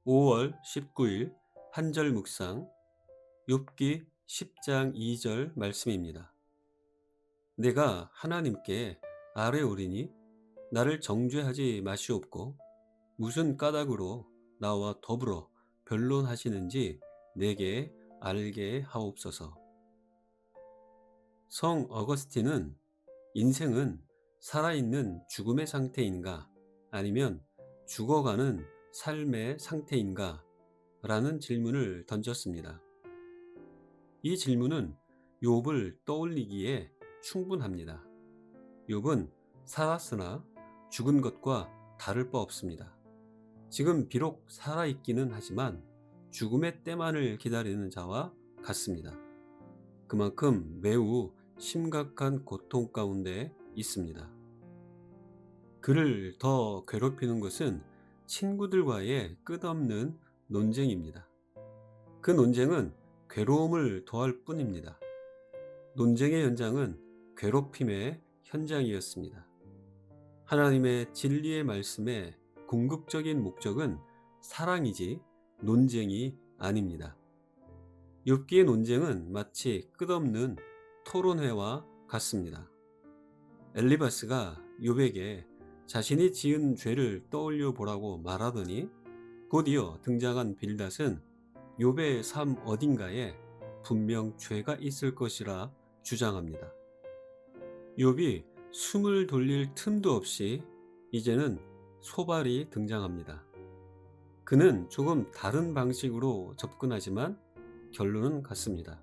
5월 19일 한절 묵상 욥기 10장 2절 말씀입니다. 내가 하나님께 아뢰오리니 나를 정죄하지 마시옵고 무슨 까닭으로 나와 더불어 변론하시는지 내게 알게 하옵소서. 성 어거스틴은 인생은 살아있는 죽음의 상태인가 아니면 죽어가는 삶의 상태인가 라는 질문을 던졌습니다. 이 질문은 욥을 떠올리기에 충분합니다. 욥은 살았으나 죽은 것과 다를 바 없습니다. 지금 비록 살아있기는 하지만 죽음의 때만을 기다리는 자와 같습니다. 그만큼 매우 심각한 고통 가운데 있습니다. 그를 더 괴롭히는 것은 친구들과의 끝없는 논쟁입니다. 그 논쟁은 괴로움을 더할 뿐입니다. 논쟁의 현장은 괴롭힘의 현장이었습니다. 하나님의 진리의 말씀의 궁극적인 목적은 사랑이지 논쟁이 아닙니다. 욥기의 논쟁은 마치 끝없는 토론회와 같습니다. 엘리바스가 욥에게 자신이 지은 죄를 떠올려 보라고 말하더니 곧이어 등장한 빌닷은 욥의 삶 어딘가에 분명 죄가 있을 것이라 주장합니다. 욥이 숨을 돌릴 틈도 없이 이제는 소발이 등장합니다. 그는 조금 다른 방식으로 접근하지만 결론은 같습니다.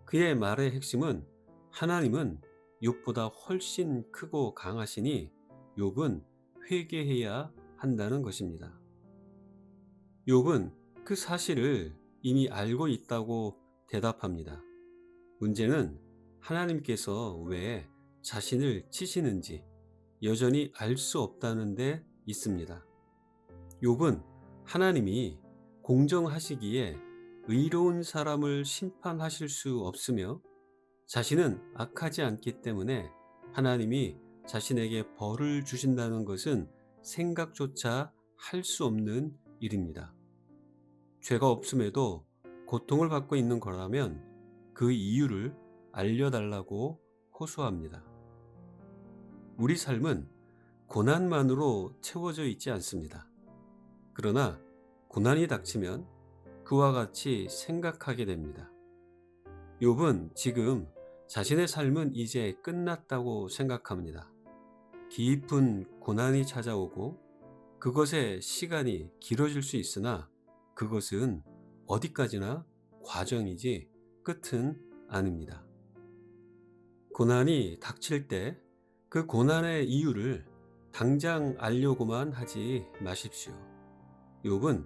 그의 말의 핵심은 하나님은 욥보다 훨씬 크고 강하시니 욥은 회개해야 한다는 것입니다. 욥은 그 사실을 이미 알고 있다고 대답합니다. 문제는 하나님께서 왜 자신을 치시는지 여전히 알 수 없다는 데 있습니다. 욥은 하나님이 공정하시기에 의로운 사람을 심판하실 수 없으며 자신은 악하지 않기 때문에 하나님이 자신에게 벌을 주신다는 것은 생각조차 할 수 없는 일입니다. 죄가 없음에도 고통을 받고 있는 거라면 그 이유를 알려달라고 호소합니다. 우리 삶은 고난만으로 채워져 있지 않습니다. 그러나 고난이 닥치면 그와 같이 생각하게 됩니다. 욥은 지금 자신의 삶은 이제 끝났다고 생각합니다. 깊은 고난이 찾아오고 그것의 시간이 길어질 수 있으나 그것은 어디까지나 과정이지 끝은 아닙니다. 고난이 닥칠 때 그 고난의 이유를 당장 알려고만 하지 마십시오. 욥은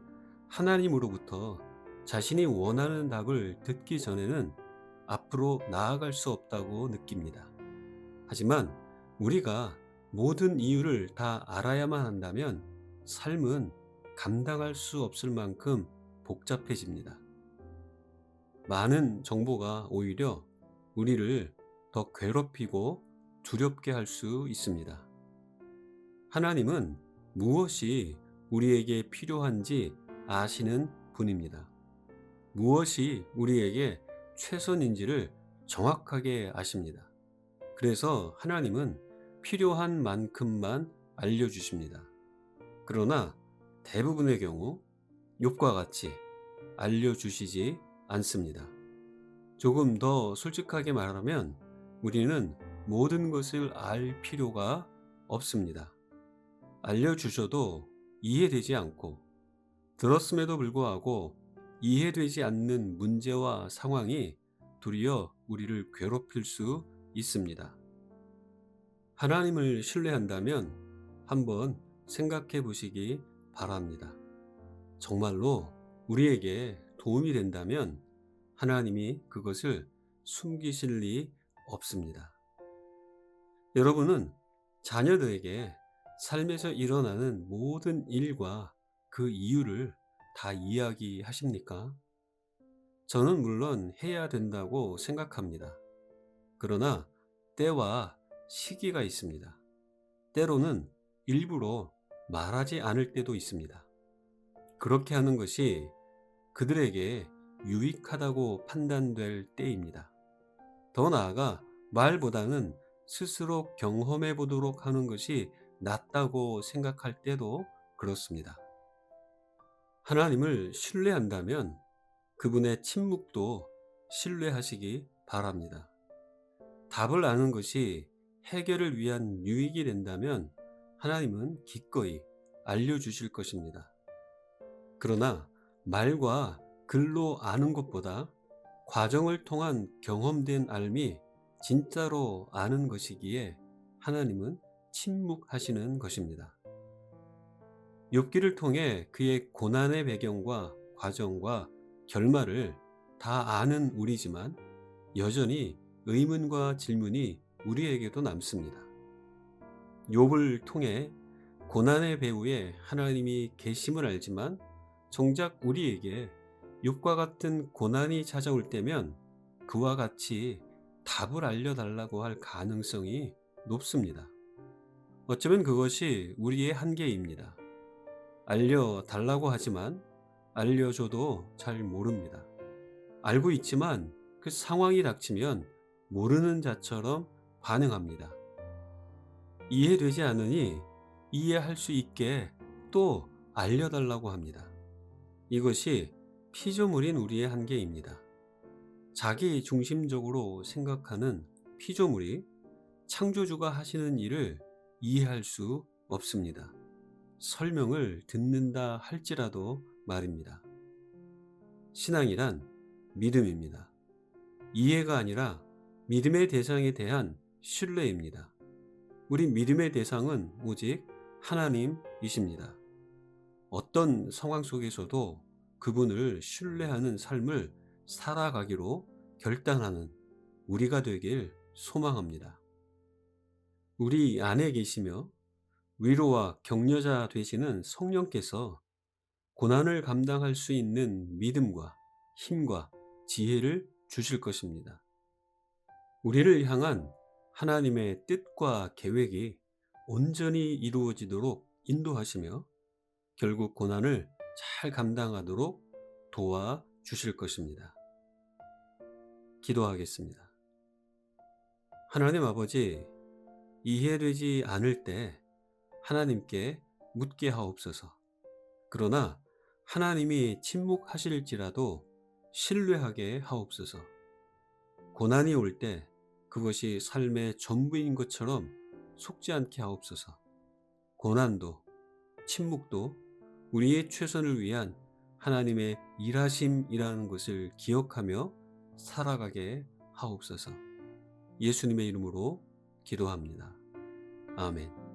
하나님으로부터 자신이 원하는 답을 듣기 전에는 앞으로 나아갈 수 없다고 느낍니다. 하지만 우리가 모든 이유를 다 알아야만 한다면 삶은 감당할 수 없을 만큼 복잡해집니다. 많은 정보가 오히려 우리를 더 괴롭히고 두렵게 할 수 있습니다. 하나님은 무엇이 우리에게 필요한지 아시는 분입니다. 무엇이 우리에게 최선인지를 정확하게 아십니다. 그래서 하나님은 필요한 만큼만 알려주십니다. 그러나 대부분의 경우 욥과 같이 알려주시지 않습니다. 조금 더 솔직하게 말하면 우리는 모든 것을 알 필요가 없습니다. 알려주셔도 이해되지 않고 들었음에도 불구하고 이해되지 않는 문제와 상황이 도리어 우리를 괴롭힐 수 있습니다. 하나님을 신뢰한다면 한번 생각해 보시기 바랍니다. 정말로 우리에게 도움이 된다면 하나님이 그것을 숨기실 리 없습니다. 여러분은 자녀들에게 삶에서 일어나는 모든 일과 그 이유를 다 이야기하십니까? 저는 물론 해야 된다고 생각합니다. 그러나 때와 시기가 있습니다. 때로는 일부러 말하지 않을 때도 있습니다. 그렇게 하는 것이 그들에게 유익하다고 판단될 때입니다. 더 나아가 말보다는 스스로 경험해 보도록 하는 것이 낫다고 생각할 때도 그렇습니다. 하나님을 신뢰한다면 그분의 침묵도 신뢰하시기 바랍니다. 답을 아는 것이 해결을 위한 유익이 된다면 하나님은 기꺼이 알려주실 것입니다. 그러나 말과 글로 아는 것보다 과정을 통한 경험된 알미 진짜로 아는 것이기에 하나님은 침묵하시는 것입니다. 욥기를 통해 그의 고난의 배경과 과정과 결말을 다 아는 우리지만 여전히 의문과 질문이 우리에게도 남습니다. 욥을 통해 고난의 배후에 하나님이 계심을 알지만 정작 우리에게 욥과 같은 고난이 찾아올 때면 그와 같이 답을 알려달라고 할 가능성이 높습니다. 어쩌면 그것이 우리의 한계입니다. 알려달라고 하지만 알려줘도 잘 모릅니다. 알고 있지만 그 상황이 닥치면 모르는 자처럼 반응합니다. 이해되지 않으니 이해할 수 있게 또 알려달라고 합니다. 이것이 피조물인 우리의 한계입니다. 자기 중심적으로 생각하는 피조물이 창조주가 하시는 일을 이해할 수 없습니다. 설명을 듣는다 할지라도 말입니다. 신앙이란 믿음입니다. 이해가 아니라 믿음의 대상에 대한 신뢰입니다. 우리 믿음의 대상은 오직 하나님이십니다. 어떤 상황 속에서도 그분을 신뢰하는 삶을 살아가기로 결단하는 우리가 되길 소망합니다. 우리 안에 계시며 위로와 격려자 되시는 성령께서 고난을 감당할 수 있는 믿음과 힘과 지혜를 주실 것입니다. 우리를 향한 하나님의 뜻과 계획이 온전히 이루어지도록 인도하시며 결국 고난을 잘 감당하도록 도와주실 것입니다. 기도하겠습니다. 하나님 아버지, 이해되지 않을 때 하나님께 묻게 하옵소서. 그러나 하나님이 침묵하실지라도 신뢰하게 하옵소서. 고난이 올 때 그것이 삶의 전부인 것처럼 속지 않게 하옵소서. 고난도 침묵도 우리의 최선을 위한 하나님의 일하심이라는 것을 기억하며 살아가게 하옵소서. 예수님의 이름으로 기도합니다. 아멘.